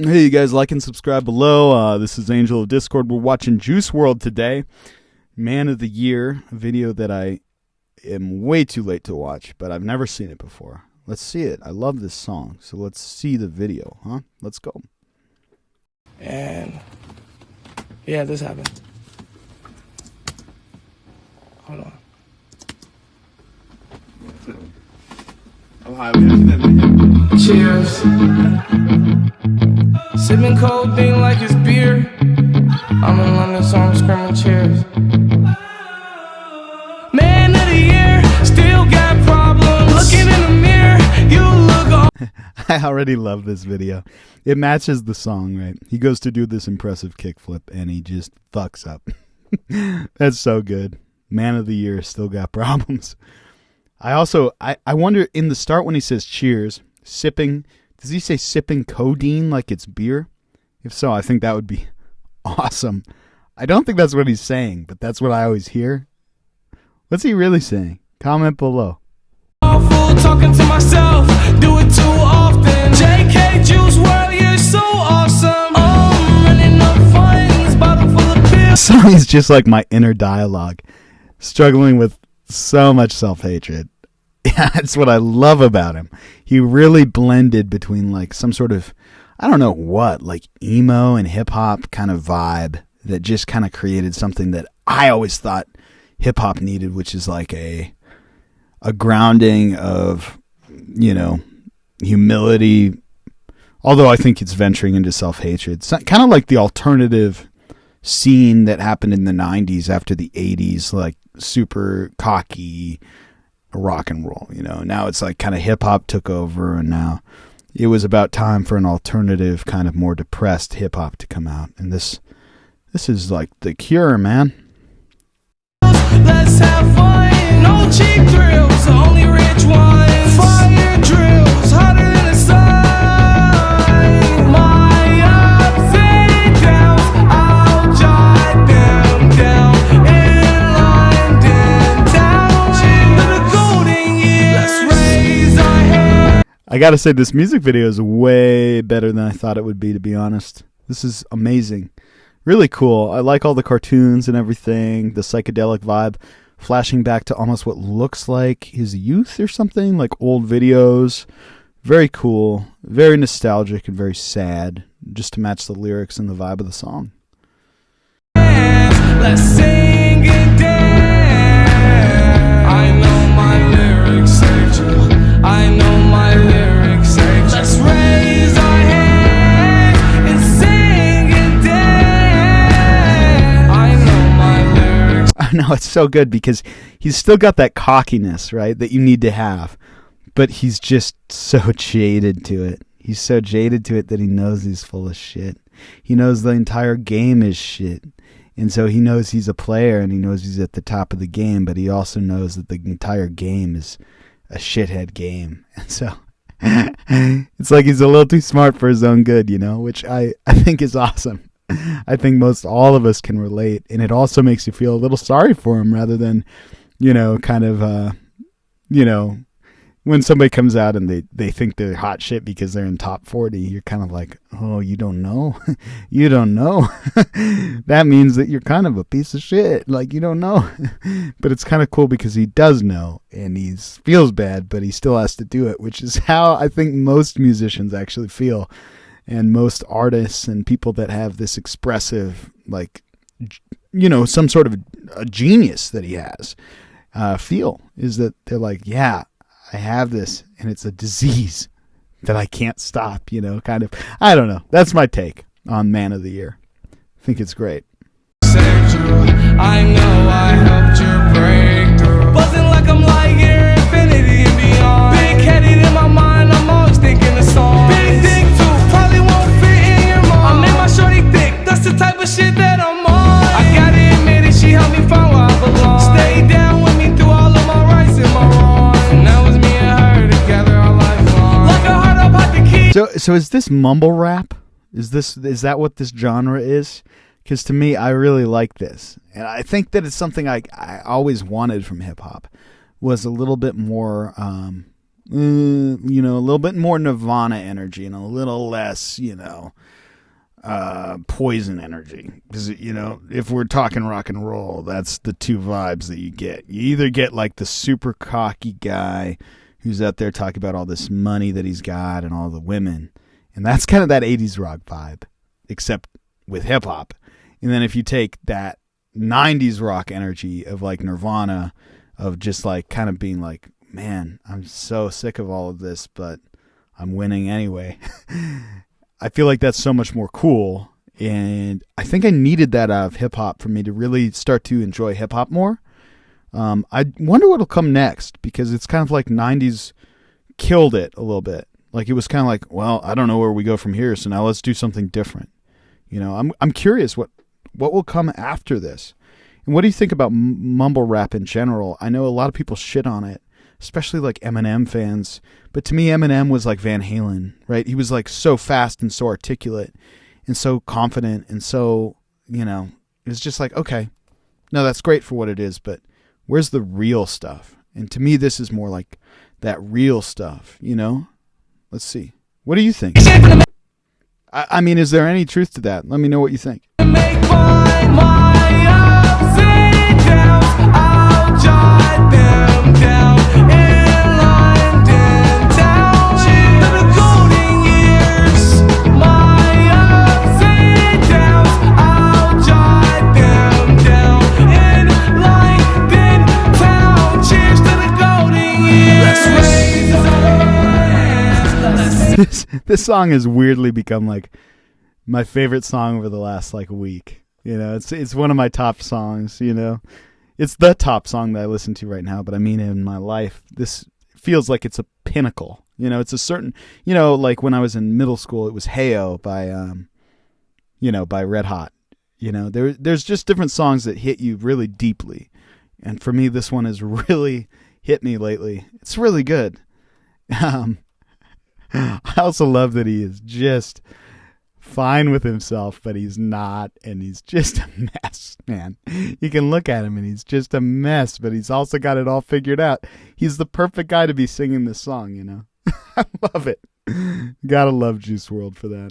Hey, you guys, like and subscribe below. This is Angel of Discord. We're watching Juice WRLD today. Man of the Year, a video that I am way too late to watch, but I've never seen it before. Let's see it. I love this song, so let's see the video, huh? Let's go. And yeah, this happened. Hold on. Cheers. Sipping codeine like it's beer. I'm in London, so I'm screaming cheers. Man of the year, still got problems. Looking in the mirror, you look all I already love this video. It matches the song, right? He goes to do this impressive kickflip, and he just fucks up. That's so good. Man of the Year, still got problems. I wonder, in the start when he says cheers, sipping, does he say sipping codeine like it's beer? If so, I think that would be awesome. I don't think that's what he's saying, but that's what I always hear. What's he really saying? Comment below. awful, talking to myself, do it too often. JK, Juice WRLD, you're so awesome. I'm running up funds, bottle full of pills. This song is just like my inner dialogue, struggling with so much self-hatred. Yeah, that's what I love about him. He really blended between like some sort of, I don't know what, like emo and hip-hop kind of vibe that just kind of created something that I always thought hip-hop needed, which is like a grounding of, you know, humility, although I think it's venturing into self-hatred. So, kind of like the alternative scene that happened in the 90s after the 80s, like super cocky rock and roll, you know. Now it's like kind of hip-hop took over, and now it was about time for an alternative kind of more depressed hip-hop to come out. And this is like the cure, man. Let's have fun, no cheap thrills, only rich ones. Fire drills, hotter than the sun. My ups and downs, I'll jot them down. In London town, to the golden years. Let's raise our hands. I gotta say, this music video is way better than I thought it would be, to be honest. This is amazing. Really cool. I like all the cartoons and everything, the psychedelic vibe, flashing back to almost what looks like his youth or something, like old videos. Very cool, very nostalgic, and very sad, just to match the lyrics and the vibe of the song. Let's sing and dance. I know my lyrics say true. I know my lyrics say true. Let's raise our hands and sing and dance. I know my lyrics. I know, it's so good because he's still got that cockiness, right, that you need to have, but he's just so jaded to it. He's so jaded to it that he knows he's full of shit. He knows the entire game is shit. And so he knows he's a player and he knows he's at the top of the game, but he also knows that the entire game is a shithead game. And so it's like he's a little too smart for his own good, you know, which I think is awesome. I think most all of us can relate. And it also makes you feel a little sorry for him rather than, you know, kind of, you know, when somebody comes out and they think they're hot shit because they're in top 40, you're kind of like, oh, you don't know? You don't know? That means that you're kind of a piece of shit. Like, you don't know. But it's kind of cool because he does know and he feels bad, but he still has to do it, which is how I think most musicians actually feel. And most artists and people that have this expressive, like, you know, some sort of a genius that he has feel, is that they're like, yeah, I have this, and it's a disease that I can't stop, you know, kind of. I don't know. That's my take on Man of the Year. I think it's great. I know I helped you break through. Buzzing like I'm like here, infinity and beyond. Big headed in my mind, I'm always thinking of songs. Big dick too, probably won't fit in your mom. I made my shorty thick, that's the type of shit that I'm on. I gotta admit it, she helped me find where I belong. Stay down with me through all of my rights and my wrongs. And that was me and her together all life long. Like a heart up at the key. So is this mumble rap? Is that what this genre is? Because to me, I really like this. And I think that it's something I always wanted from hip-hop, was a little bit more a little bit more Nirvana energy and a little less, Poison energy. Because, if we're talking rock and roll, that's the two vibes that you get. You either get like the super cocky guy who's out there talking about all this money that he's got and all the women. And that's kind of that 80s rock vibe, except with hip hop. And then if you take that 90s rock energy of like Nirvana, of just like kind of being like, man, I'm so sick of all of this, but I'm winning anyway. I feel like that's so much more cool. And I think I needed that out of hip hop for me to really start to enjoy hip hop more. I wonder what'll come next, because it's kind of like 90s killed it a little bit. Like it was kind of like, well, I don't know where we go from here, so now let's do something different. I'm curious what will come after this. And what do you think about mumble rap in general? I know a lot of people shit on it, especially like Eminem fans. But to me, Eminem was like Van Halen, right? He was like so fast and so articulate and so confident and so, it's just like, okay, no, that's great for what it is, but where's the real stuff? And to me, this is more like that real stuff, Let's see. What do you think? I mean, is there any truth to that? Let me know what you think. This song has weirdly become like my favorite song over the last like week. It's one of my top songs. It's the top song that I listen to right now. But I mean, in my life, this feels like it's a pinnacle. It's a certain, like when I was in middle school, it was "Heyo" by Red Hot. There's just different songs that hit you really deeply, and for me, this one has really hit me lately. It's really good. I also love that he is just fine with himself, but he's not, and he's just a mess, man. You can look at him and he's just a mess, but he's also got it all figured out. He's the perfect guy to be singing this song, I love it. Gotta love Juice WRLD for that.